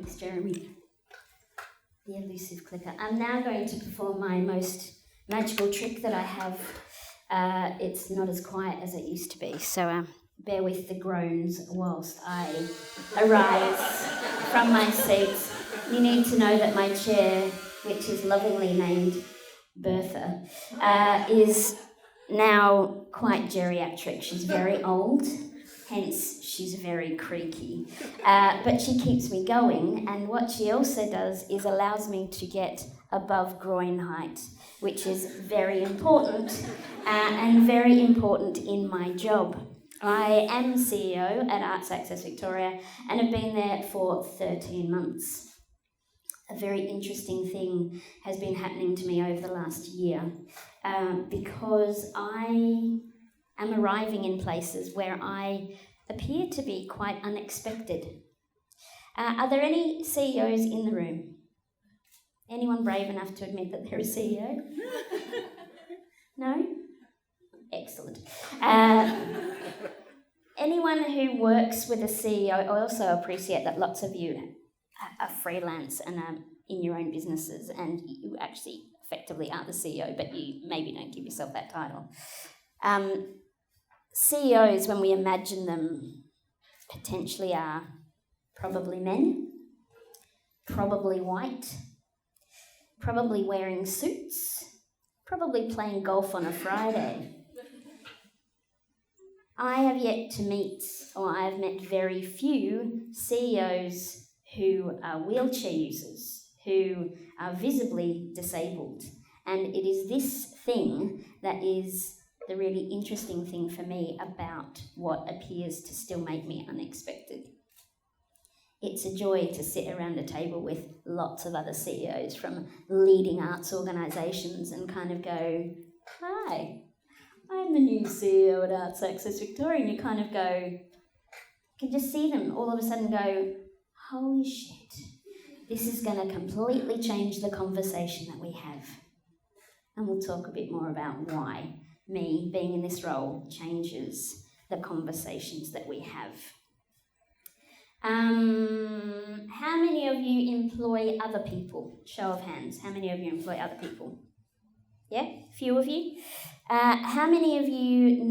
Thanks, Jeremy. The elusive clicker. I'm now going to perform my most magical trick that I have. It's not as quiet as it used to be, so bear with the groans whilst I arise from my seat. You need to know that my chair, which is lovingly named Bertha, is now quite geriatric. She's very old, hence she's very creaky. But she keeps me going, and what she also does is allows me to get above groin height, which is very important, and very important in my job. I am CEO at Arts Access Victoria and have been there for 13 months. A very interesting thing has been happening to me over the last year because I am arriving in places where I appear to be quite unexpected. Are there any CEOs in the room? Anyone brave enough to admit that they're a CEO? No? Excellent. Anyone who works with a CEO, I also appreciate that lots of you are freelance and are in your own businesses, and you actually effectively are the CEO, but you maybe don't give yourself that title. CEOs, when we imagine them, potentially are probably men, probably white, probably wearing suits, probably playing golf on a Friday. I have yet to meet, or I have met very few CEOs who are wheelchair users, who are visibly disabled. And it is this thing that is the really interesting thing for me about what appears to still make me unexpected. It's a joy to sit around a table with lots of other CEOs from leading arts organisations and kind of go, hi, I'm the new CEO at Arts Access Victoria, and you kind of go, you can just see them all of a sudden go, holy shit, this is going to completely change the conversation that we have. And we'll talk a bit more about why me being in this role changes the conversations that we have. How many of you employ other people? Show of hands. How many of you employ other people? Yeah, a few of you. How many of you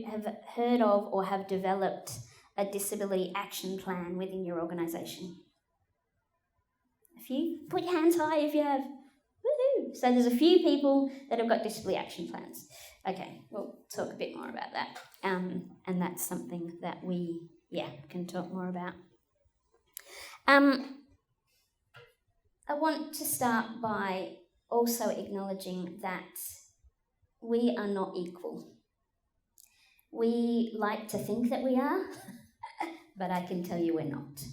have heard of or have developed a disability action plan within your organisation? A few? Put your hands high if you have. Woohoo! So there's a few people that have got disability action plans. Okay, we'll talk a bit more about that. And that's something that we, can talk more about. I want to start by also acknowledging that we are not equal. We like to think that we are, but I can tell you we're not.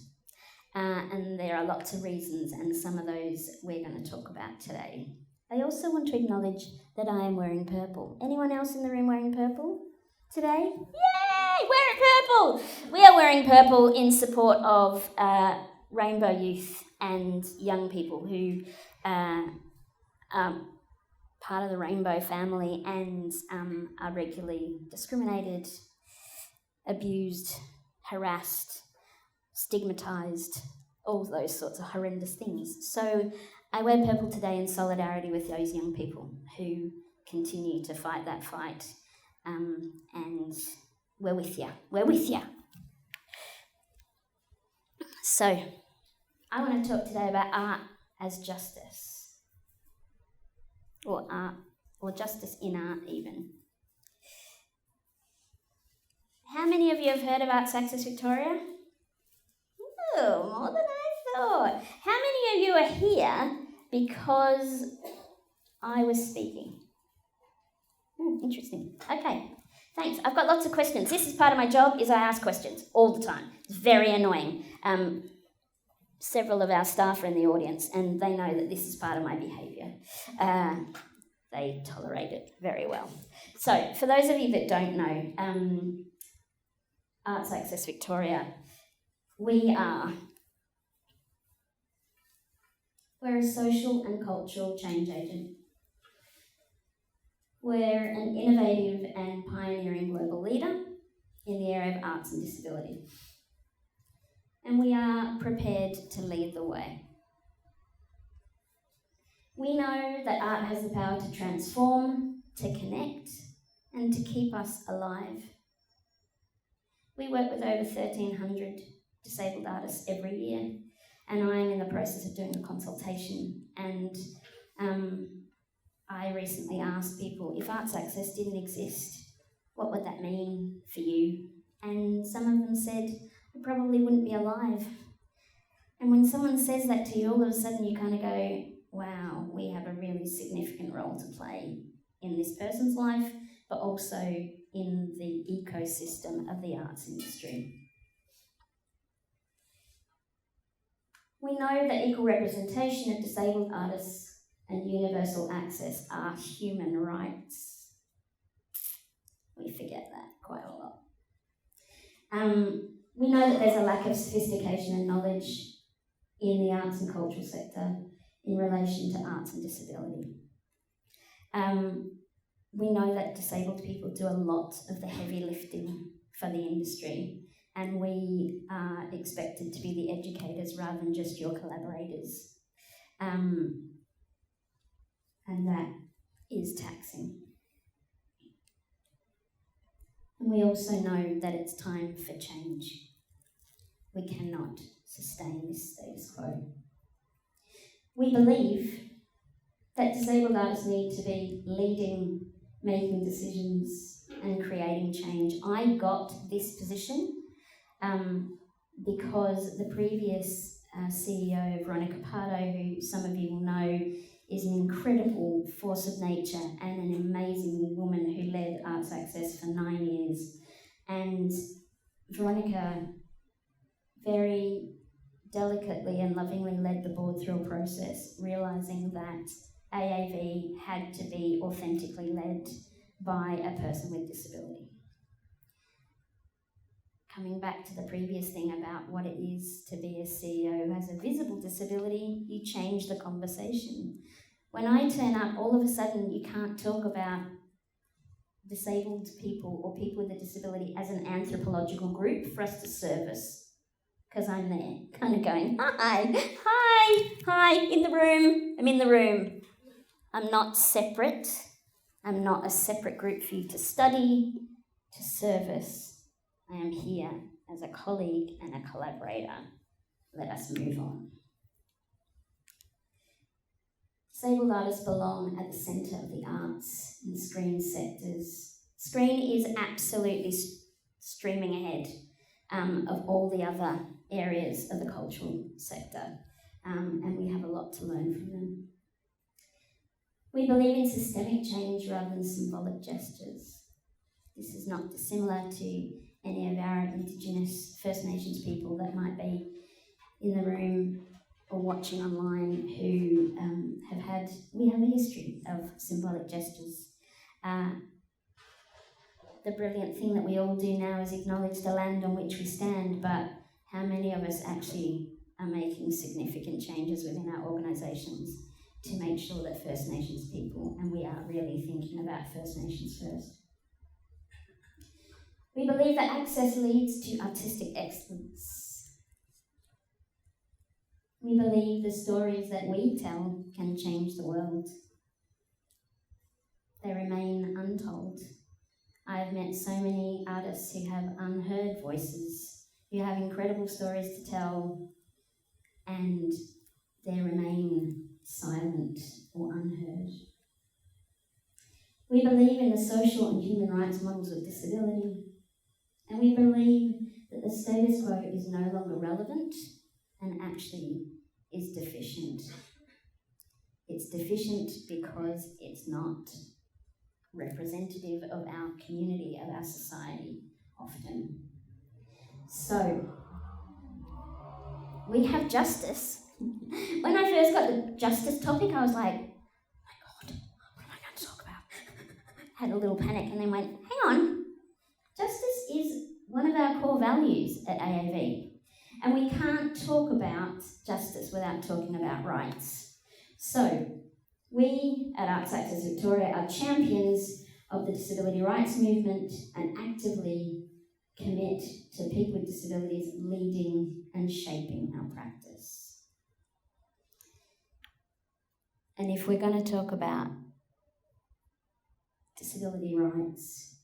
And there are lots of reasons, and some of those we're going to talk about today. I also want to acknowledge that I am wearing purple. Anyone else in the room wearing purple today? Yay! Wearing purple! We are wearing purple in support of rainbow youth and young people who are part of the rainbow family and are regularly discriminated, abused, harassed, stigmatised, all those sorts of horrendous things. So I wear purple today in solidarity with those young people who continue to fight that fight, and we're with you. We're with you. So I want to talk today about art as justice, or art, or justice in art even. How many of you have heard about Arts Access Victoria? Oh, more than I thought. How many of you are here because I was speaking? Interesting. Okay, thanks. I've got lots of questions. This is part of my job, is I ask questions all the time. It's very annoying. Several of our staff are in the audience and they know that this is part of my behaviour. They tolerate it very well. So, for those of you that don't know, Arts Access Victoria, we're a social and cultural change agent. We're an innovative and pioneering global leader in the area of arts and disability. and we are prepared to lead the way. We know that art has the power to transform, to connect, and to keep us alive. We work with over 1,300 disabled artists every year, and I am in the process of doing a consultation, and I recently asked people, if arts access didn't exist, what would that mean for you? And some of them said, I probably wouldn't be alive. And when someone says that to you, all of a sudden you kind of go, wow, we have a really significant role to play in this person's life, but also in the ecosystem of the arts industry. We know that equal representation of disabled artists and universal access are human rights. We forget that quite a lot. We know that there's a lack of sophistication and knowledge in the arts and cultural sector in relation to arts and disability. We know that disabled people do a lot of the heavy lifting for the industry, and we are expected to be the educators rather than just your collaborators. And that is taxing. And we also know that it's time for change. We cannot sustain this status quo. We believe that disabled artists need to be leading, making decisions and creating change. I got this position because the previous CEO, Veronica Pardo, who some of you will know, is an incredible force of nature and an amazing woman who led Arts Access for 9 years. And Veronica very delicately and lovingly led the board through a process, realising that AAV had to be authentically led by a person with disability. Coming back to the previous thing about what it is to be a CEO who has a visible disability, you change the conversation. When I turn up, all of a sudden you can't talk about disabled people or people with a disability as an anthropological group for us to service, because I'm there, kind of going, hi, in the room, I'm in the room. I'm not separate. I'm not a separate group for you to study, to service. I am here as a colleague and a collaborator. Let us move on. Disabled artists belong at the centre of the arts and screen sectors. Screen is absolutely streaming ahead of all the other areas of the cultural sector, and we have a lot to learn from them. We believe in systemic change rather than symbolic gestures. This is not dissimilar to any of our Indigenous First Nations people that might be in the room or watching online who we have a history of symbolic gestures. The brilliant thing that we all do now is acknowledge the land on which we stand, but how many of us actually are making significant changes within our organisations to make sure that First Nations people, and we are really thinking about First Nations first. We believe that access leads to artistic excellence. We believe the stories that we tell can change the world. They remain untold. I have met so many artists who have unheard voices, who have incredible stories to tell, and they remain silent or unheard. We believe in the social and human rights models of disability, and we believe that the status quo is no longer relevant and actually is deficient. It's deficient because it's not representative of our community, of our society, often. So, we have justice. When I first got the justice topic, I was like, oh my God, what am I going to talk about? Had a little panic and then went, hang on, justice is one of our core values at AAV. And we can't talk about justice without talking about rights. So, we at Arts Access Victoria are champions of the disability rights movement and actively commit to people with disabilities leading and shaping our practice. And if we're going to talk about disability rights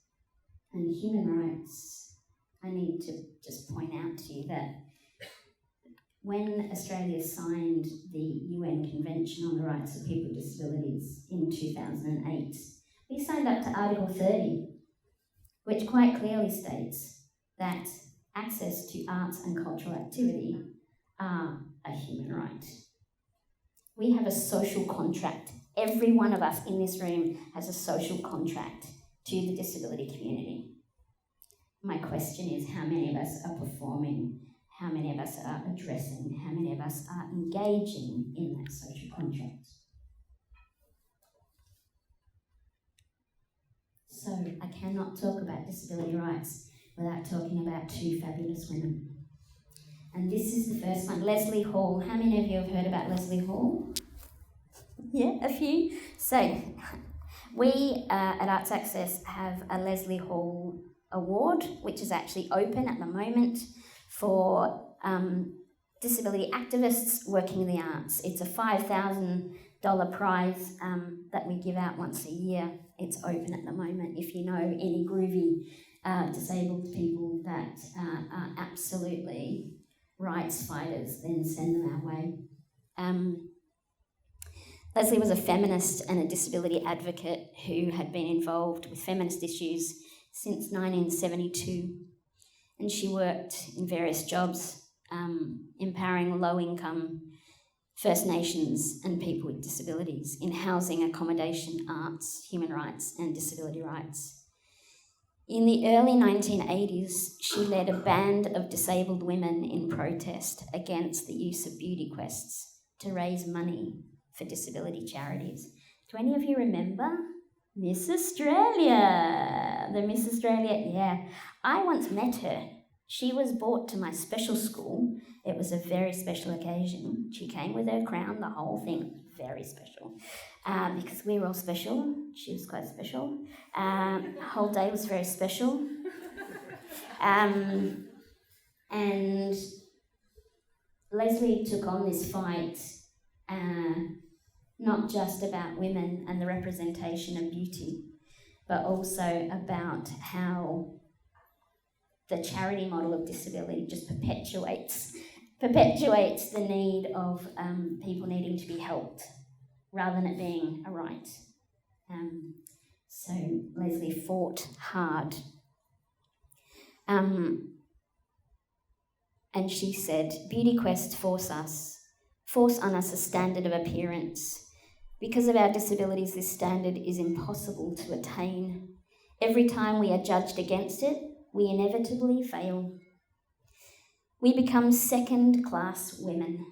and human rights, I need to just point out to you that when Australia signed the UN Convention on the Rights of People with Disabilities in 2008, we signed up to Article 30, which quite clearly states that access to arts and cultural activity are a human right. We have a social contract. Every one of us in this room has a social contract to the disability community. My question is, how many of us are performing? How many of us are addressing? How many of us are engaging in that social contract? So I cannot talk about disability rights without talking about two fabulous women. And this is the first one, Lesley Hall. How many of you have heard about Lesley Hall? Yeah, a few. So we at Arts Access have a Lesley Hall Award, which is actually open at the moment for disability activists working in the arts. It's a $5,000 prize that we give out once a year. It's open at the moment. If you know any groovy disabled people that are absolutely rights fighters, then send them our way. Lesley was a feminist and a disability advocate who had been involved with feminist issues since 1972. And she worked in various jobs, empowering low-income First Nations and people with disabilities in housing, accommodation, arts, human rights and disability rights. In the early 1980s, she led a band of disabled women in protest against the use of beauty quests to raise money for disability charities. Do any of you remember Miss Australia? The Miss Australia, yeah. I once met her. She was brought to my special school. It was a very special occasion. She came with her crown, the whole thing, very special. Because we were all special. She was quite special. The whole day was very special. And Lesley took on this fight, not just about women and the representation of beauty, but also about how the charity model of disability just perpetuates the need of people needing to be helped rather than it being a right. So Lesley fought hard. And she said, beauty quests force on us a standard of appearance. Because of our disabilities, this standard is impossible to attain. Every time we are judged against it, we inevitably fail. We become second-class women.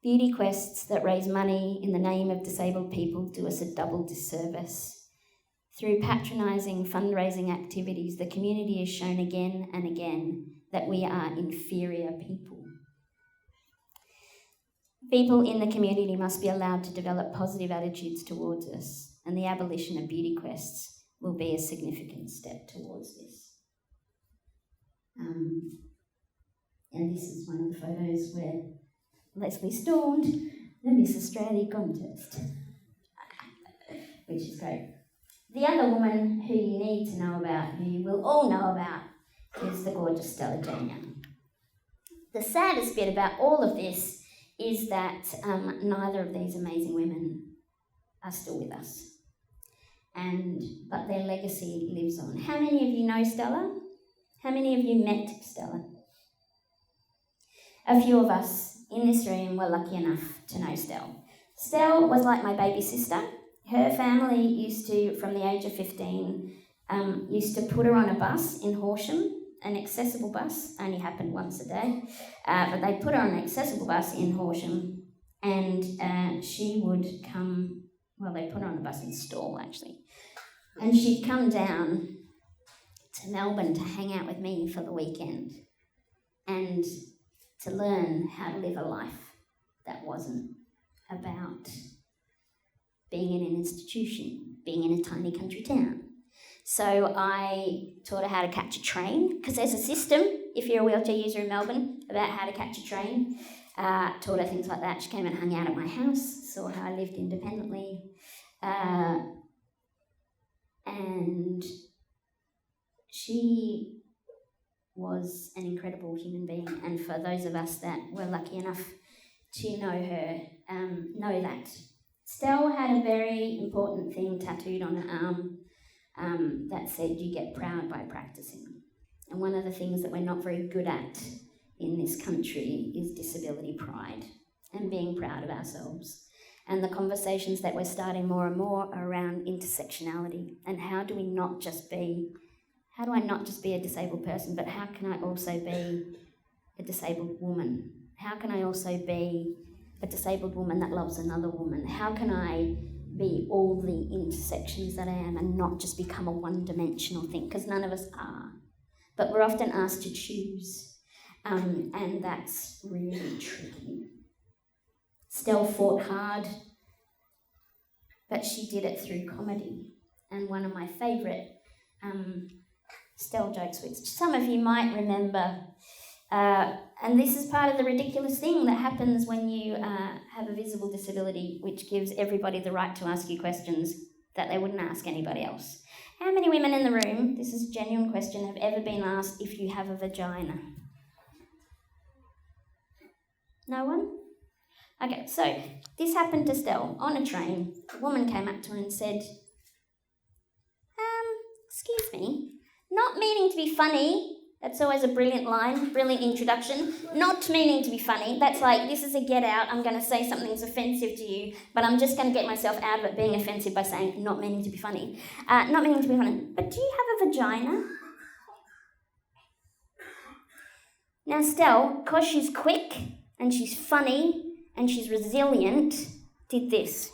Beauty quests that raise money in the name of disabled people do us a double disservice. Through patronising fundraising activities, the community has shown again and again that we are inferior people. People in the community must be allowed to develop positive attitudes towards us, and the abolition of beauty quests will be a significant step towards this. And this is one of the photos where Lesley stormed the Miss Australia contest, which is great. The other woman who you need to know about, who you will all know about, is the gorgeous Stella Young. The saddest bit about all of this is that neither of these amazing women are still with us. But their legacy lives on. How many of you know Stella? How many of you met Stella? A few of us in this room were lucky enough to know Stella. Stella was like my baby sister. Her family used to, from the age of 15, used to put her on a bus in Horsham, an accessible bus, only happened once a day, but they put her on an accessible bus in Horsham, and she would come, well, they put her on a bus in Stawell, actually, and she'd come down to Melbourne to hang out with me for the weekend and to learn how to live a life that wasn't about being in an institution, being in a tiny country town. So I taught her how to catch a train, because there's a system, if you're a wheelchair user in Melbourne, about how to catch a train. Taught her things like that. She came and hung out at my house, saw how I lived independently. And she was an incredible human being. And for those of us that were lucky enough to know her, know that. Stell had a very important thing tattooed on her arm that said, "You get proud by practicing." And one of the things that we're not very good at in this country is disability pride and being proud of ourselves. And the conversations that we're starting more and more are around intersectionality and how do I not just be a disabled person, but how can I also be a disabled woman? How can I also be a disabled woman that loves another woman? How can I be all the intersections that I am and not just become a one-dimensional thing? Because none of us are. But we're often asked to choose, and that's really tricky. Stell fought hard, but she did it through comedy. And one of my favourite Stell jokes, which some of you might remember, and this is part of the ridiculous thing that happens when you have a visible disability, which gives everybody the right to ask you questions that they wouldn't ask anybody else. How many women in the room, this is a genuine question, have ever been asked if you have a vagina? No one? Okay, so this happened to Stell on a train. A woman came up to her and said, excuse me, not meaning to be funny. That's always a brilliant line, brilliant introduction. Not meaning to be funny. That's like, this is a get out. I'm going to say something that's offensive to you, but I'm just going to get myself out of it being offensive by saying not meaning to be funny. Not meaning to be funny. But do you have a vagina? Now Stell, because she's quick and she's funny and she's resilient, did this.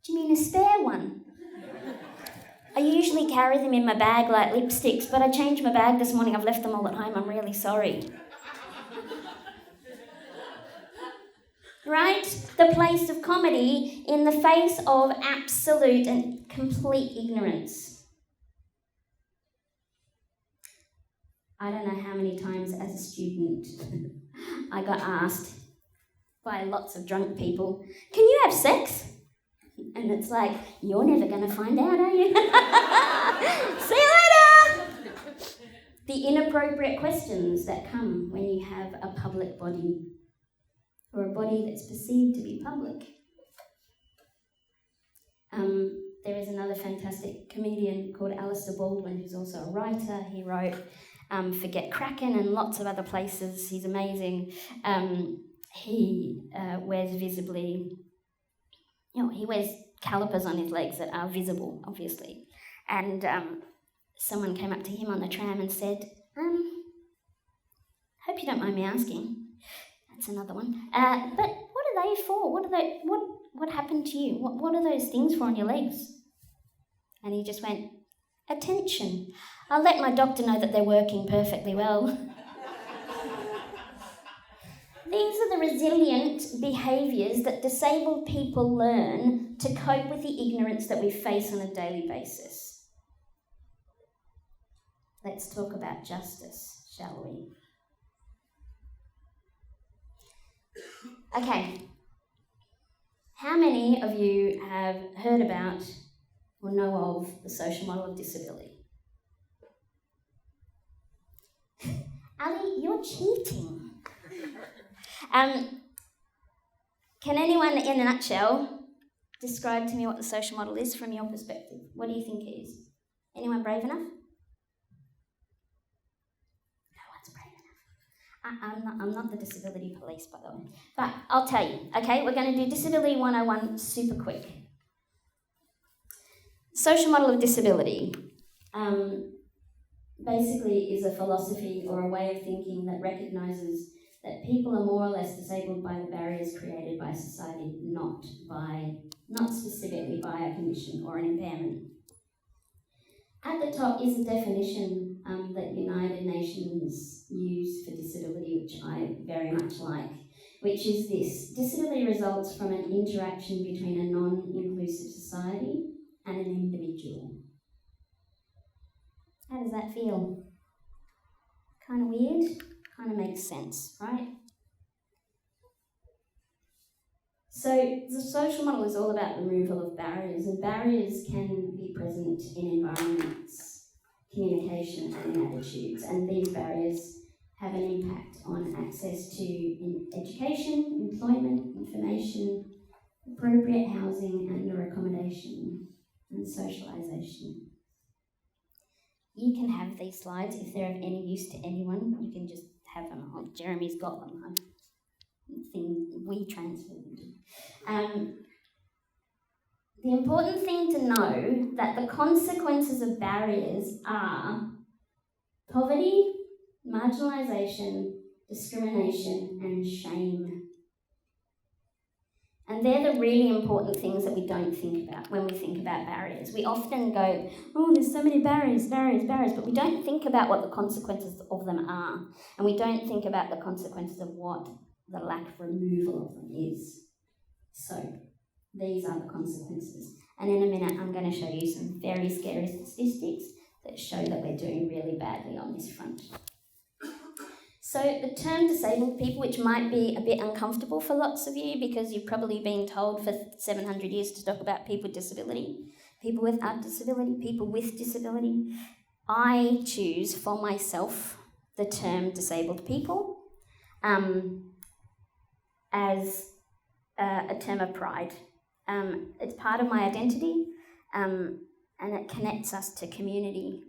Do you mean a spare one? I usually carry them in my bag like lipsticks, but I changed my bag this morning. I've left them all at home. I'm really sorry. Right? The place of comedy in the face of absolute and complete ignorance. I don't know how many times as a student I got asked by lots of drunk people, "Can you have sex?" And it's like, you're never going to find out, are you? See you later! The inappropriate questions that come when you have a public body or a body that's perceived to be public. There is another fantastic comedian called Alistair Baldwin, who's also a writer. He wrote Forget Kraken and lots of other places. He's amazing. He wears visibly... he wears calipers on his legs that are visible, obviously. And someone came up to him on the tram and said, hope you don't mind me asking. That's another one. But what are they for? What happened to you? What are those things for on your legs? And he just went, attention. I'll let my doctor know that they're working perfectly well. These are the resilient behaviours that disabled people learn to cope with the ignorance that we face on a daily basis. Let's talk about justice, shall we? Okay. How many of you have heard about or know of the social model of disability? Ali, you're cheating. Can anyone, in a nutshell, describe to me what the social model is from your perspective? What do you think it is? Anyone brave enough? No one's brave enough. I'm not the disability police, by the way. But I'll tell you, okay? We're going to do Disability 101 super quick. Social model of disability basically is a philosophy or a way of thinking that recognises that people are more or less disabled by the barriers created by society, not specifically by a condition or an impairment. At the top is a definition that United Nations use for disability, which I very much like. which is this: disability results from an interaction between a non-inclusive society and an individual. How does that feel? Kind of weird? Kind of makes sense, right? So the social model is all about removal of barriers, and barriers can be present in environments, communication and in attitudes, and these barriers have an impact on access to education, employment, information, appropriate housing and or accommodation, and socialisation. You can have these slides if they're of any use to anyone. You can just have them. Oh, Jeremy's got them. We transferred them. The important thing to know that the consequences of barriers are poverty, marginalisation, discrimination, and shame. And they're the really important things that we don't think about when we think about barriers. We often go, oh, there's so many barriers, but we don't think about what the consequences of them are. And we don't think about the consequences of what the lack of removal of them is. So, these are the consequences. And in a minute, I'm going to show you some very scary statistics that show that we're doing really badly on this front. So the term disabled people, which might be a bit uncomfortable for lots of you because you've probably been told for 700 years to talk about people with disability, people without disability, people with disability. I choose for myself the term disabled people as a term of pride. It's part of my identity, and it connects us to community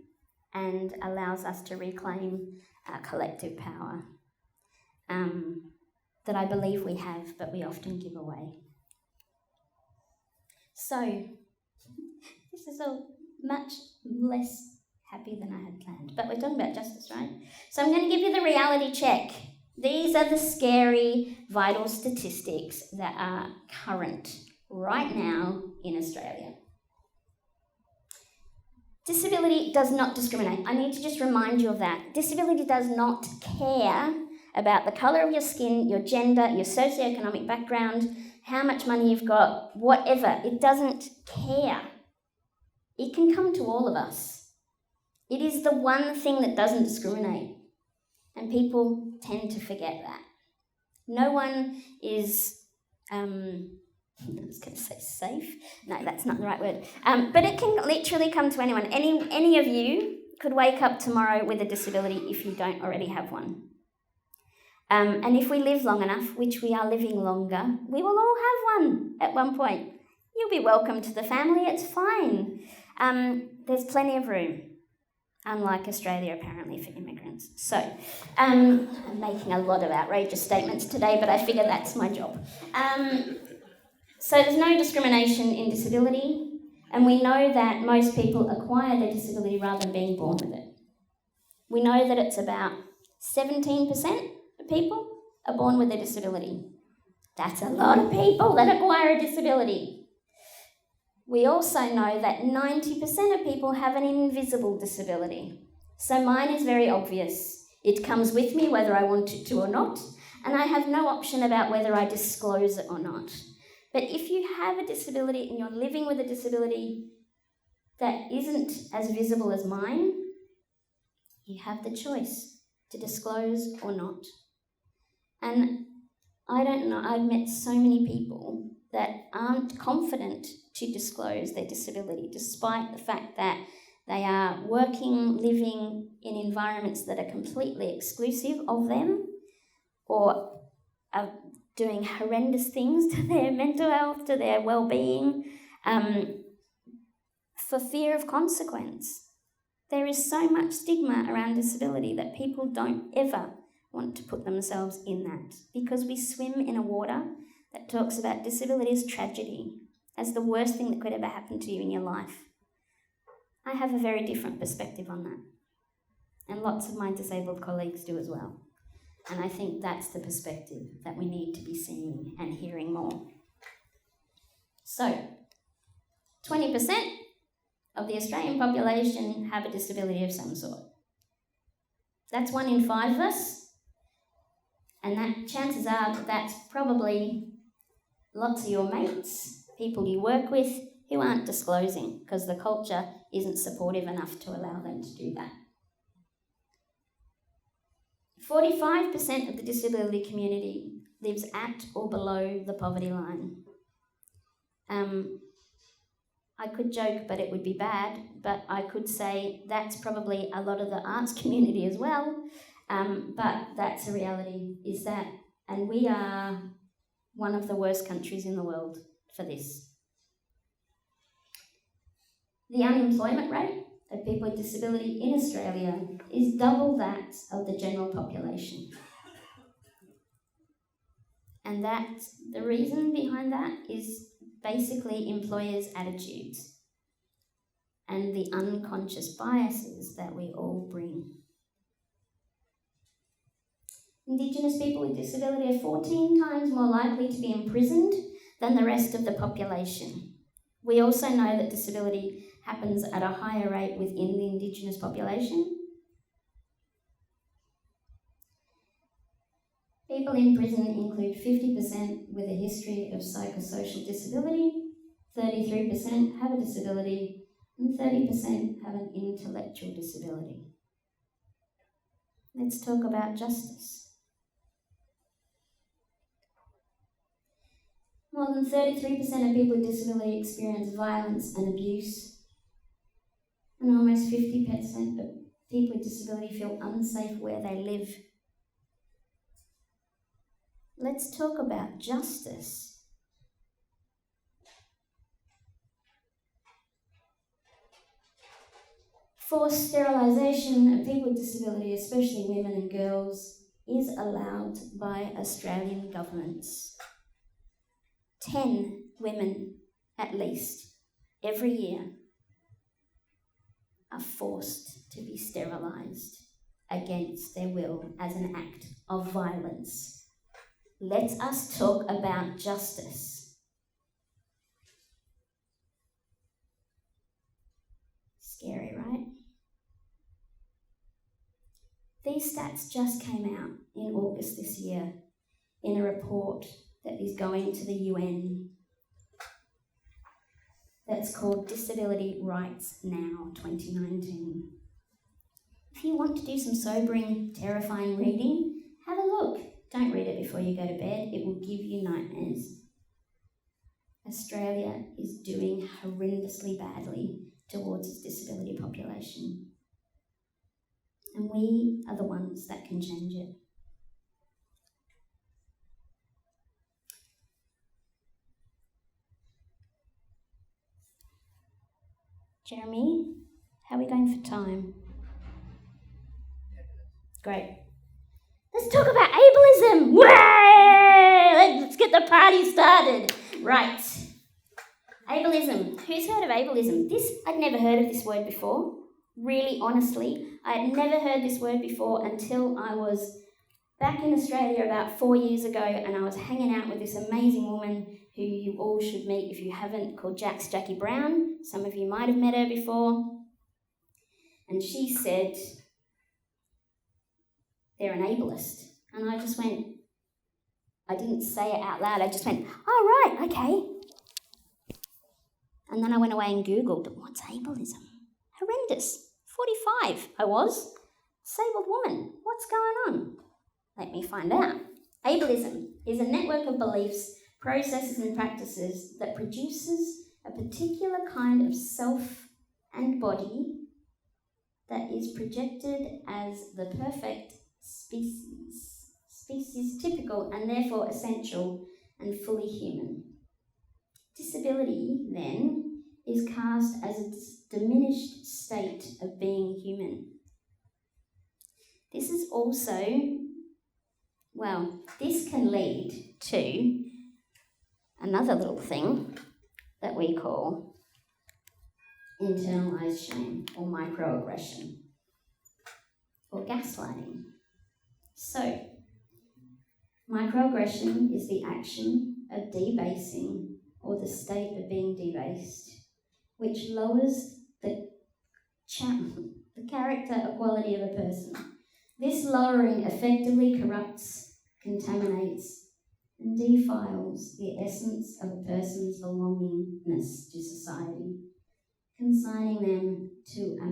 and allows us to reclaim our collective power that I believe we have, but we often give away. So, this is all much less happy than I had planned, but we're talking about justice, right? So I'm going to give you the reality check. These are the scary vital statistics that are current right now in Australia. Disability does not discriminate. I need to just remind you of that. Disability does not care about the colour of your skin, your gender, your socioeconomic background, how much money you've got, whatever. It doesn't care. It can come to all of us. It is the one thing that doesn't discriminate. And people tend to forget that. No one is, I was going to say safe. No, that's not the right word. But it can literally come to anyone. Any of you could wake up tomorrow with a disability if you don't already have one. And if we live long enough, which we are living longer, we will all have one at one point. You'll be welcome to the family, it's fine. There's plenty of room, unlike Australia apparently for immigrants. So, I'm making a lot of outrageous statements today, but I figure that's my job. So there's no discrimination in disability, and we know that most people acquire their disability rather than being born with it. We know that it's about 17% of people are born with a disability. That's a lot of people that acquire a disability. We also know that 90% of people have an invisible disability. So mine is very obvious. It comes with me whether I want it to or not, and I have no option about whether I disclose it or not. But if you have a disability and you're living with a disability that isn't as visible as mine, you have the choice to disclose or not. And I don't know, I've met so many people that aren't confident to disclose their disability, despite the fact that they are working, living in environments that are completely exclusive of them, or are doing horrendous things to their mental health, to their well-being, for fear of consequence. There is so much stigma around disability that people don't ever want to put themselves in that, because we swim in a water that talks about disability as tragedy, as the worst thing that could ever happen to you in your life. I have a very different perspective on that, and lots of my disabled colleagues do as well. And I think that's the perspective that we need to be seeing and hearing more. So, 20% of the Australian population have a disability of some sort. That's 1 in 5 of us. And that chances are that's probably lots of your mates, people you work with, who aren't disclosing because the culture isn't supportive enough to allow them to do that. 45% of the disability community lives at or below the poverty line. I could joke, but it would be bad, but I could say that's probably a lot of the arts community as well, but that's a reality, is that, and we are one of the worst countries in the world for this. The unemployment rate of people with disability in Australia is double that of the general population. And that's the reason behind that is basically employers' attitudes and the unconscious biases that we all bring. Indigenous people with disability are 14 times more likely to be imprisoned than the rest of the population. We also know that disability happens at a higher rate within the Indigenous population. People in prison include 50% with a history of psychosocial disability, 33% have a disability, and 30% have an intellectual disability. Let's talk about justice. More than 33% of people with disability experience violence and abuse, and almost 50% of people with disability feel unsafe where they live. Let's talk about justice. Forced sterilisation of people with disability, especially women and girls, is allowed by Australian governments. 10 women, at least, every year are forced to be sterilised against their will as an act of violence. Let us talk about justice. Scary, right? These stats just came out in August this year in a report that is going to the UN that's called Disability Rights Now 2019. If you want to do some sobering, terrifying reading, have a look. Don't read it before you go to bed. It will give you nightmares. Australia is doing horrendously badly towards its disability population. And we are the ones that can change it. Jeremy, how are we going for time? Great. Let's talk about ableism. Way! Let's get the party started. Right. Ableism. Who's heard of ableism? I'd never heard of this word before. Really, honestly, I had never heard this word before until I was back in Australia about 4 years ago, and I was hanging out with this amazing woman who you all should meet if you haven't, called Jackie Brown. Some of you might have met her before. And she said, they're an ableist. And I just went, I didn't say it out loud, I just went, oh right, okay. And then I went away and Googled, what's ableism? Horrendous. 45 I was. Disabled woman. What's going on? Let me find out. Ableism is a network of beliefs, processes and practices that produces a particular kind of self and body that is projected as the perfect species typical and therefore essential and fully human. Disability, then, is cast as a diminished state of being human. This is also, this can lead to another little thing that we call internalized shame or microaggression or gaslighting. So, microaggression is the action of debasing or the state of being debased, which lowers the character or quality of a person. This lowering effectively corrupts, contaminates and defiles the essence of a person's belongingness to society, consigning them to a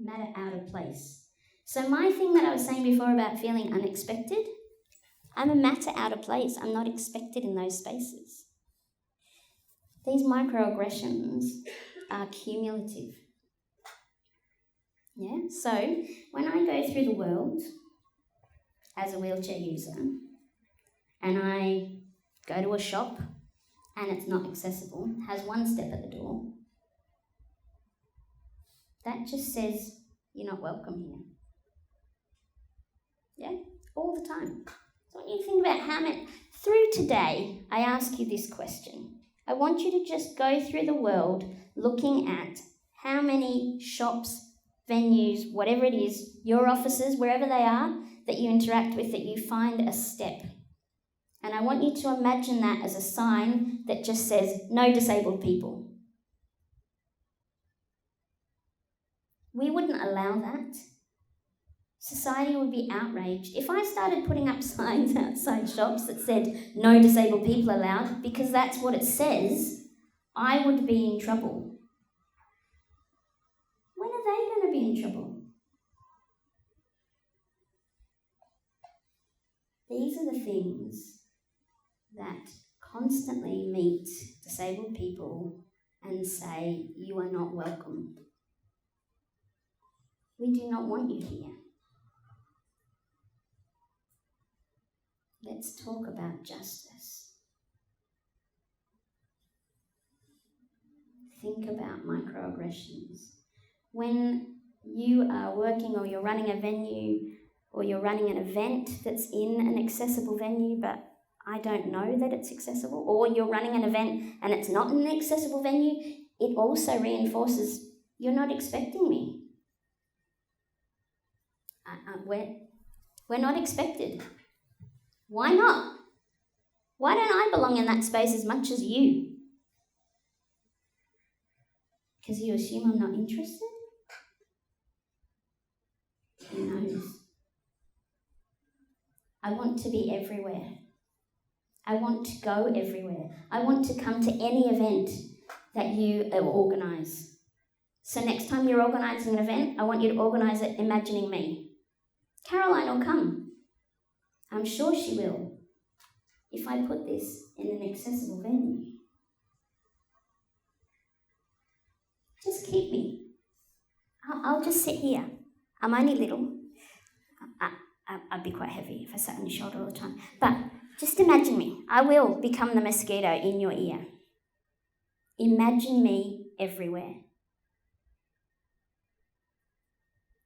matter out of place. So my thing that I was saying before about feeling unexpected, I'm a matter out of place. I'm not expected in those spaces. These microaggressions are cumulative. Yeah, so when I go through the world as a wheelchair user and I go to a shop and it's not accessible, has one step at the door, that just says you're not welcome here. Yeah, all the time. So I want you to think about how many, through today, I ask you this question. I want you to just go through the world looking at how many shops, venues, whatever it is, your offices, wherever they are, that you interact with, that you find a step. And I want you to imagine that as a sign that just says, no disabled people. We wouldn't allow that. Society would be outraged. If I started putting up signs outside shops that said, no disabled people allowed, because that's what it says, I would be in trouble. When are they going to be in trouble? These are the things that constantly meet disabled people and say, you are not welcome. We do not want you here. Let's talk about justice. Think about microaggressions. When you are working or you're running a venue or you're running an event that's in an accessible venue, but I don't know that it's accessible, or you're running an event and it's not in an accessible venue, it also reinforces you're not expecting me. We're not expected. Why not? Why don't I belong in that space as much as you? Because you assume I'm not interested? Who knows? I want to be everywhere. I want to go everywhere. I want to come to any event that you organise. So next time you're organising an event, I want you to organise it imagining me. Caroline will come. I'm sure she will. If I put this in an accessible venue. Just keep me. I'll just sit here. I'm only little. I'd be quite heavy if I sat on your shoulder all the time. But just imagine me. I will become the mosquito in your ear. Imagine me everywhere.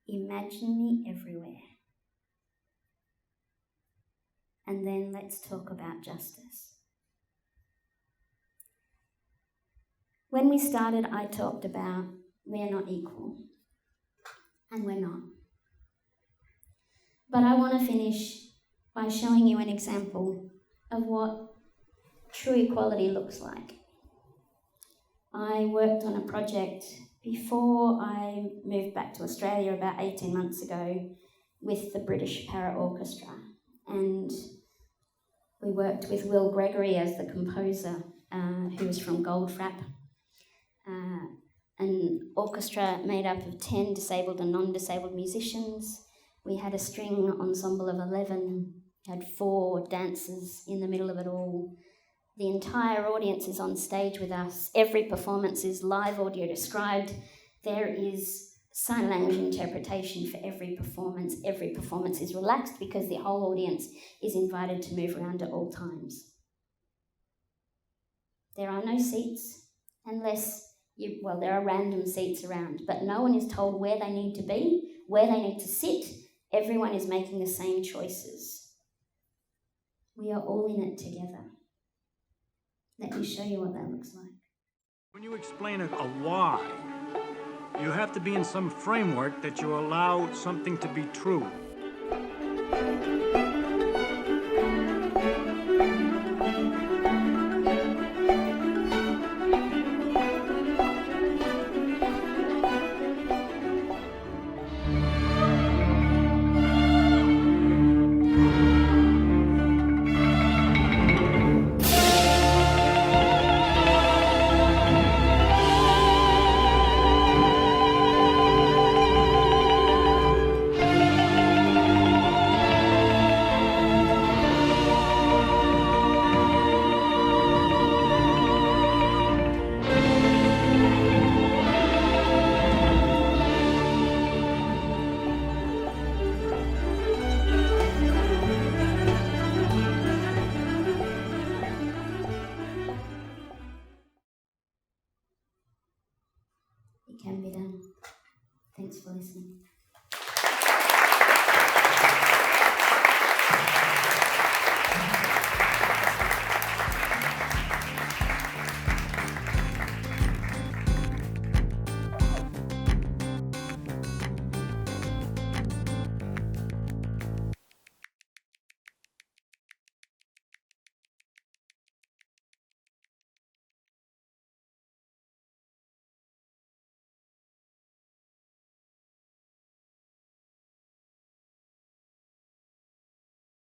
Imagine me everywhere. And then let's talk about justice. When we started, I talked about we're not equal. And we're not. But I want to finish by showing you an example of what true equality looks like. I worked on a project before I moved back to Australia about 18 months ago with the British Para Orchestra. And we worked with Will Gregory as the composer, who was from Goldfrapp. An orchestra made up of 10 disabled and non-disabled musicians. We had a string ensemble of 11, had 4 dancers in the middle of it all. The entire audience is on stage with us. Every performance is live audio described. There is sign language interpretation for every performance. Every performance is relaxed because the whole audience is invited to move around at all times. There are no seats unless there are random seats around, but no one is told where they need to be, where they need to sit. Everyone is making the same choices. We are all in it together. Let me show you what that looks like. When you explain a why, you have to be in some framework that you allow something to be true. can be done. Thanks for listening.